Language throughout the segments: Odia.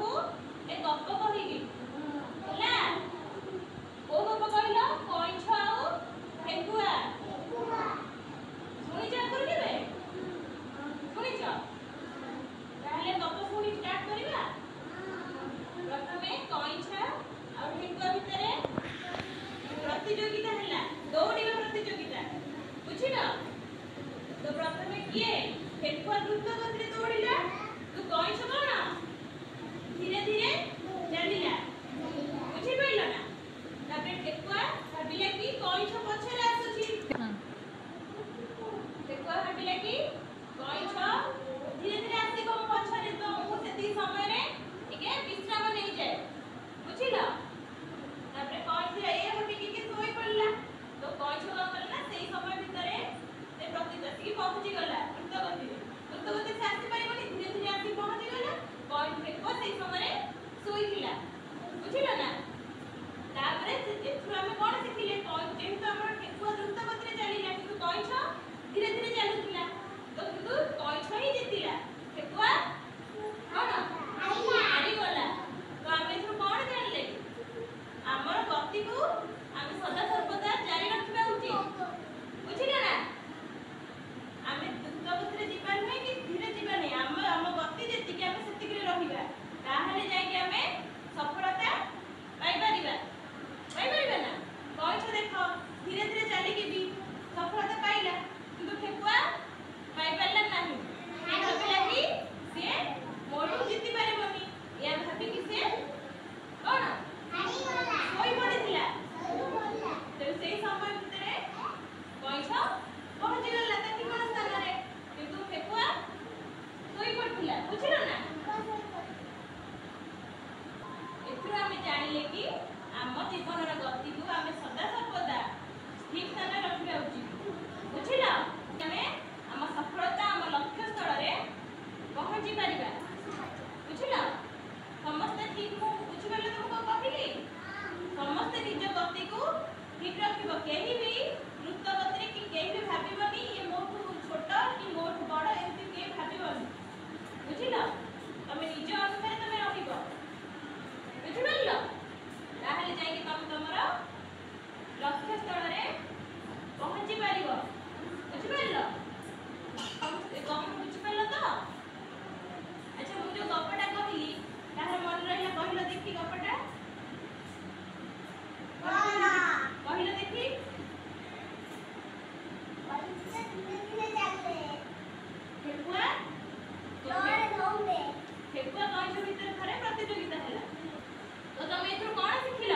ତମକୁ ଏ ଗପ କହିବି ହେଲା। କୋଉ ଗପ କହିଲ? କଇଁଛ ଆଉ ଠେକୁଆ। ଶୁଣିଛ ଆଗରୁ କେବେ? ଶୁଣିଛ? ତାହେଲେ ଗପ ଶୁଣି ଷ୍ଟାର୍ଟ କରିବା। ପ୍ରଥମେ କଇଁଛ ଆଉ ଠେକୁଆ ଭିତରେ ପ୍ରତିଯୋଗିତା ହେଲା, ଦୌଡ଼ିବା ପ୍ରତିଯୋଗିତା। ବୁଝିଲ? ତ ପ୍ରଥମେ କିଏ? ଠେକୁଆ ଦ୍ରୁତ ଗତିରେ ଦୌଡ଼ିଲା, ତ କଇଁଛ କଣ ଧୀରେ ଧୀରେ ଚାଲିଲା। ବୁଝିପାରିଲ ନା? ତାପରେ ଠେକୁଆ ଭାବିଲା କି କଇଁଛ ପଛରେ ଆସୁଛି। ଠେକୁଆ ଭାବିଲା କି କଇଁଛ ଧୀରେ ଧୀରେ ଆସିବ ମୋ ପଛରେ, ତ ମୁଁ ସେତିକି ସମୟରେ ଟିକେ ବିଶ୍ରାମ ନେଇଯାଏ। ବୁଝିଲ? ତାପରେ କଇଁଛ ଏଇଆ ଭାବିକି ଶୋଇ ପଡ଼ିଲା। ତ କଇଁଛ କଣ କଲା ନା ସେଇ ସମୟ ଭିତରେ ସେ ଆସିକି ପହଞ୍ଚି ଗଲା ଦ୍ରୁତ ଗତିରେ। ଦ୍ରୁତ ଗତିରେ ସେ ଆସିପାରିବନି, ଧୀରେ ଧୀରେ ଆସିକି ପହଞ୍ଚି ଗଲା। ଠେକୁଆ ସେଇ ସମୟରେ ଶୋଇଥିଲା। ବୁଝିଲ ନା? ତାପରେ ଏଥିରୁ ଆମେ କଣ ଶିଖିଲେ? ଯେହେତୁ ଆମର ଠେକୁଆ ଦ୍ରୁତ ଗତିରେ ଚାଲିଲା କିନ୍ତୁ କଇଁଛ ଧୀରେ ଧୀରେ ଚାଲୁଥିଲା, ତ କିନ୍ତୁ କଇଁଛ ହିଁ ଜିତିଲା। ଠେକୁଆ କଣ ହାରିଗଲା। ତ ଆମେ ଏଥିରୁ କଣ ଜାଣିଲେ? ଆମର ଗତିକୁ ଆମେ ସଦା ସର୍ବଦା ଜାରି ରଖିବା ଉଚିତ। ବୁଝିଲ ନା? ଆମେ ଦ୍ରୁତ ଗତିରେ ଯିବା ନୁହେଁ କି ଧୀରେ ଯିବା ନାହିଁ। ଆମ ଗତି ଯେତିକି ଆମେ ସେତିକିରେ ରହିବା, ତାହେଲେ ଯାଇକି ଆମେ ସଫଳତା ପାଇପାରିବା। ପାଇପାରିବା ନା? କଇଁଛ ଦେଖ ଧୀରେ ଧୀରେ ଚାଲିକି ବି ସଫଳତା ପାଇଲା, କିନ୍ତୁ ଠେକୁଆ ପାଇପାରିଲା ନାହିଁ। ଭାବିଲା କି ସିଏ ମୋଠୁ ଜିତି ପାରିବନି, ଏହା ଭାବିକି ସିଏ କଣ ଶୋଇ ପଡ଼ିଥିଲା। ସେଇ ସମୟ ଭିତରେ କଇଁଛ ପହଞ୍ଚିଗଲା ତା ଠିକଣା ସ୍ଥାନରେ, କିନ୍ତୁ ଠେକୁଆ ଶୋଇ ପଡ଼ିଥିଲା। ବୁଝିଲ ନା? ଏଥିରୁ ଆମେ ଜାଣିଲେ କି ଆମ ଜୀବନର ଗତିକୁ ଆମେ ସଦା ସର୍ବଦା ଠିକ ସ୍ଥାନରେ ରଖିବା ଉଚିତ। ବୁଝିଲ? ଆମେ ଆମ ସଫଳତା ଆମ ଲକ୍ଷ୍ୟ ସ୍ଥଳରେ ପହଞ୍ଚି ପାରିବା। ବୁଝିଲ? ସମସ୍ତେ ଠିକ ମୁଁ ବୁଝିପାରିଲ ତମକୁ କହିଲି? ସମସ୍ତେ ନିଜ ଗତିକୁ ଠିକ ରଖିବ। କେହି ବି ଦ୍ରୁତ ଗତିରେ କି କେହି ବି ଭାବିବନି ଇଏ ମୋଠୁ ଛୋଟ କି ମୋଠୁ ବଡ଼, ଏମିତି କେହି ଭାବିବନି। ବୁଝିଲ? ତମେ ନିଜ ଅନୁସାରେ ତମେ ରହିବ। ବୁଝିପାରିଲ? ତାହେଲେ ଯାଇକି ତମେ ତମର ଲକ୍ଷ୍ୟ ସ୍ଥଳରେ ପହଞ୍ଚି ପାରିବ। ବୁଝିପାରିଲ? ଗପ ବୁଝିପାରିଲ ତ? ଆଚ୍ଛା, ମୁଁ ଯୋଉ ଗପଟା କହିଲି ତାହାର ମନେ ରହିଲା? କହିଲ ଦେଖି ଗପଟା କହିଲ ଦେଖି। ଠେକୁଆ କଇଁଛ ଭିତରେ ଥରେ ପ୍ରତିଯୋଗିତା ହେଲା। ତ ତମେ ଏଥିରୁ କଣ ଶିଖିଲ?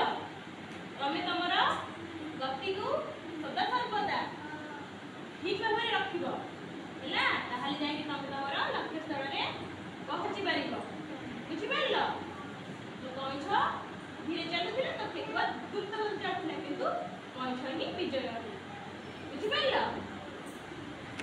ତମେ ତମର ଗତିକୁ ସଦା ସର୍ବଦା ଠିକ ଭାବରେ ରଖିବ ହେଲା, ତାହେଲେ ଯାଇକି